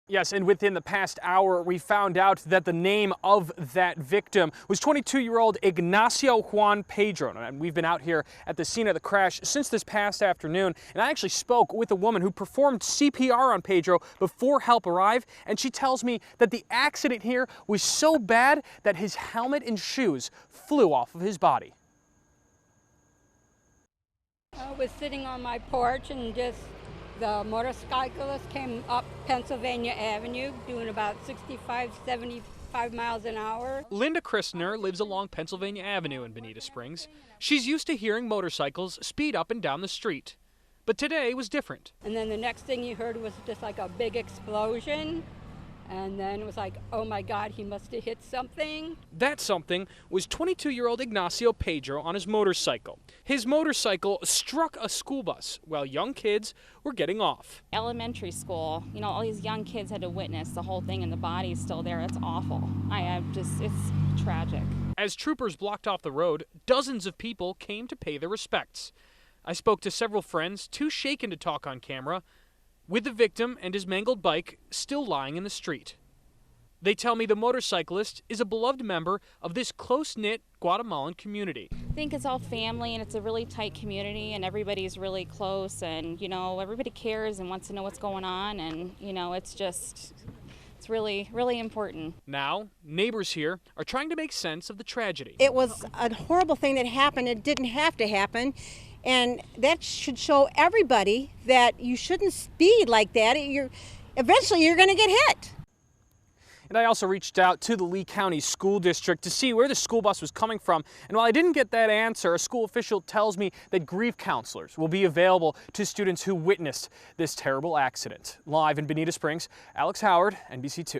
Yes, and within the past hour, we found out that the name of that victim was 22-year-old Ignacio Juan Pedro. And we've been out here at the scene of the crash since this past afternoon. And I actually spoke with a woman who performed CPR on Pedro before help arrived. And she tells me that the accident here was so bad that his helmet and shoes flew off of his body. I was sitting on my porch and the motorcyclist came up Pennsylvania Avenue doing about 65, 75 miles an hour. Linda Christner lives along Pennsylvania Avenue in Bonita Springs. She's used to hearing motorcycles speed up and down the street. But today was different. And then the next thing you heard was just like a big explosion. And then it was like, oh my God, he must have hit something. That something was 22-year-old Ignacio Pedro on his motorcycle. His motorcycle struck a school bus while young kids were getting off. Elementary school, all these young kids had to witness the whole thing and the body's still there. It's awful. It's tragic. As troopers blocked off the road, dozens of people came to pay their respects. I spoke to several friends, too shaken to talk on camera, with the victim and his mangled bike still lying in the street. They tell me the motorcyclist is a beloved member of this close-knit Guatemalan community. I think it's all family and it's a really tight community and everybody's really close and, everybody cares and wants to know what's going on and, it's really, really important. Now, neighbors here are trying to make sense of the tragedy. It was a horrible thing that happened. It didn't have to happen. And that should show everybody that you shouldn't speed like that. Eventually you're going to get hit. And I also reached out to the Lee County School District to see where the school bus was coming from. And while I didn't get that answer, a school official tells me that grief counselors will be available to students who witnessed this terrible accident. Live in Bonita Springs, Alex Howard, NBC2.